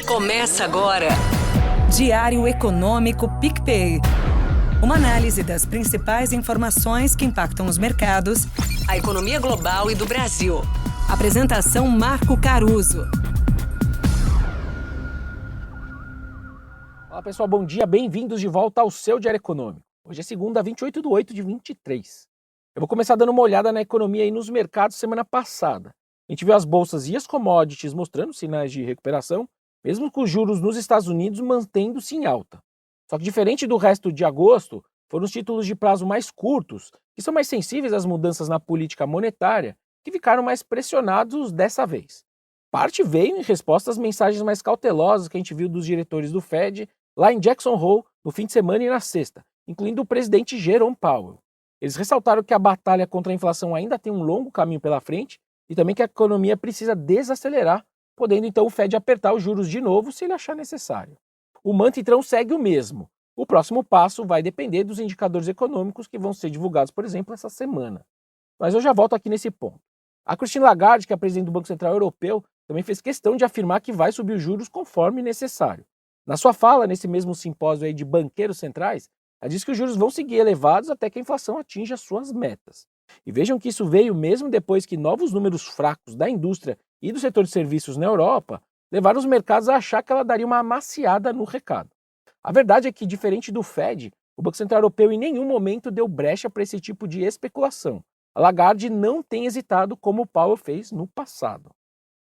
Começa agora. Diário Econômico PicPay. Uma análise das principais informações que impactam os mercados, A economia global e do Brasil. Apresentação Marco Caruso. Olá pessoal, bom dia, bem-vindos de volta ao seu Diário Econômico. Hoje é segunda, 28/8/23. Eu vou começar dando uma olhada na economia e nos mercados semana passada. A gente viu as bolsas e as commodities mostrando sinais de recuperação, mesmo com os juros nos Estados Unidos mantendo-se em alta. Só que diferente do resto de agosto, foram os títulos de prazo mais curtos, que são mais sensíveis às mudanças na política monetária, que ficaram mais pressionados dessa vez. Parte veio em resposta às mensagens mais cautelosas que a gente viu dos diretores do Fed lá em Jackson Hole no fim de semana e na sexta, incluindo o presidente Jerome Powell. Eles ressaltaram que a batalha contra a inflação ainda tem um longo caminho pela frente e também que a economia precisa desacelerar, podendo então o Fed apertar os juros de novo se ele achar necessário. O mantra então segue o mesmo. O próximo passo vai depender dos indicadores econômicos que vão ser divulgados, por exemplo, essa semana. Mas eu já volto aqui nesse ponto. A Christine Lagarde, que é a presidente do Banco Central Europeu, também fez questão de afirmar que vai subir os juros conforme necessário. Na sua fala, nesse mesmo simpósio aí de banqueiros centrais, ela disse que os juros vão seguir elevados até que a inflação atinja suas metas. E vejam que isso veio mesmo depois que novos números fracos da indústria e do setor de serviços na Europa levaram os mercados a achar que ela daria uma amaciada no recado. A verdade é que, diferente do Fed, o Banco Central Europeu em nenhum momento deu brecha para esse tipo de especulação. A Lagarde não tem hesitado como o Powell fez no passado.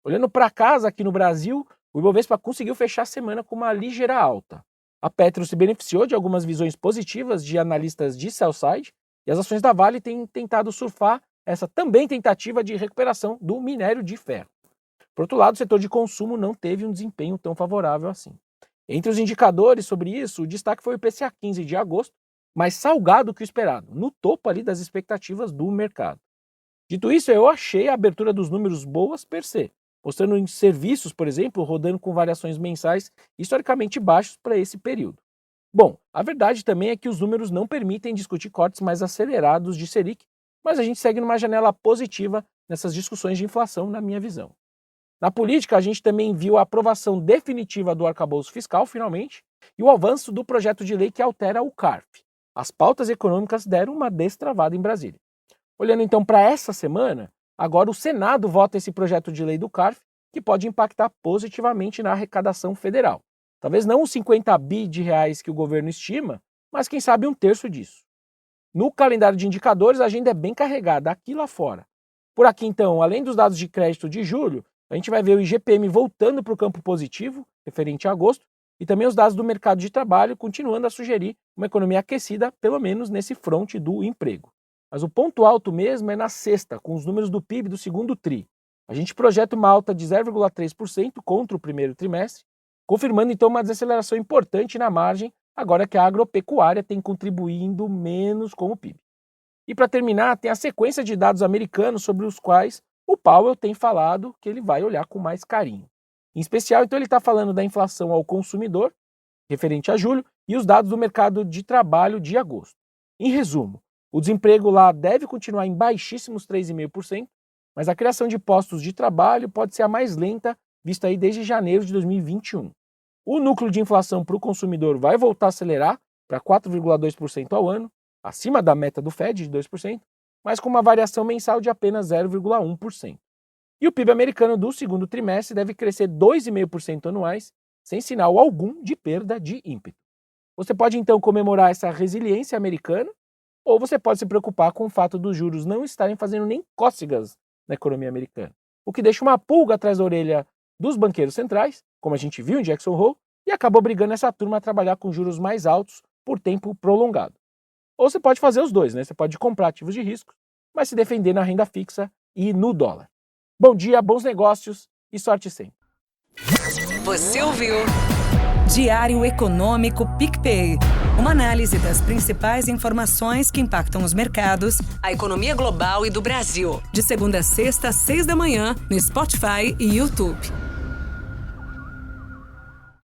Olhando para casa aqui no Brasil, o Ibovespa conseguiu fechar a semana com uma ligeira alta. A Petro se beneficiou de algumas visões positivas de analistas de sell-side e as ações da Vale têm tentado surfar essa também tentativa de recuperação do minério de ferro. Por outro lado, o setor de consumo não teve um desempenho tão favorável assim. Entre os indicadores sobre isso, o destaque foi o IPCA 15 de agosto, mais salgado que o esperado, no topo ali das expectativas do mercado. Dito isso, eu achei a abertura dos números boas per se, mostrando em serviços, por exemplo, rodando com variações mensais historicamente baixos para esse período. Bom, a verdade também é que os números não permitem discutir cortes mais acelerados de Selic, mas a gente segue numa janela positiva nessas discussões de inflação, na minha visão. Na política, a gente também viu a aprovação definitiva do arcabouço fiscal, finalmente, e o avanço do projeto de lei que altera o CARF. As pautas econômicas deram uma destravada em Brasília. Olhando então para essa semana, agora o Senado vota esse projeto de lei do CARF, que pode impactar positivamente na arrecadação federal. Talvez não os 50 bi de reais que o governo estima, mas quem sabe um terço disso. No calendário de indicadores, a agenda é bem carregada aqui e lá fora. Por aqui então, além dos dados de crédito de julho, a gente vai ver o IGPM voltando para o campo positivo, referente a agosto, e também os dados do mercado de trabalho continuando a sugerir uma economia aquecida, pelo menos nesse fronte do emprego. Mas o ponto alto mesmo é na sexta, com os números do PIB do segundo TRI. A gente projeta uma alta de 0,3% contra o primeiro trimestre, confirmando então uma desaceleração importante na margem, agora que a agropecuária tem contribuindo menos com o PIB. E para terminar, tem a sequência de dados americanos sobre os quais o Powell tem falado que ele vai olhar com mais carinho. Em especial, então, ele está falando da inflação ao consumidor, referente a julho, e os dados do mercado de trabalho de agosto. Em resumo, o desemprego lá deve continuar em baixíssimos 3,5%, mas a criação de postos de trabalho pode ser a mais lenta, vista aí desde janeiro de 2021. O núcleo de inflação para o consumidor vai voltar a acelerar para 4,2% ao ano, acima da meta do Fed de 2%, mas com uma variação mensal de apenas 0,1%. E o PIB americano do segundo trimestre deve crescer 2,5% anuais, sem sinal algum de perda de ímpeto. Você pode então comemorar essa resiliência americana, ou você pode se preocupar com o fato dos juros não estarem fazendo nem cócegas na economia americana, o que deixa uma pulga atrás da orelha dos banqueiros centrais, como a gente viu em Jackson Hole, e acaba obrigando essa turma a trabalhar com juros mais altos por tempo prolongado. Ou você pode fazer os dois, né? Você pode comprar ativos de risco, mas se defender na renda fixa e no dólar. Bom dia, bons negócios e sorte sempre. Você ouviu? Diário Econômico PicPay. Uma análise das principais informações que impactam os mercados, A economia global e do Brasil. de segunda a sexta, às 6 da manhã, no Spotify e YouTube.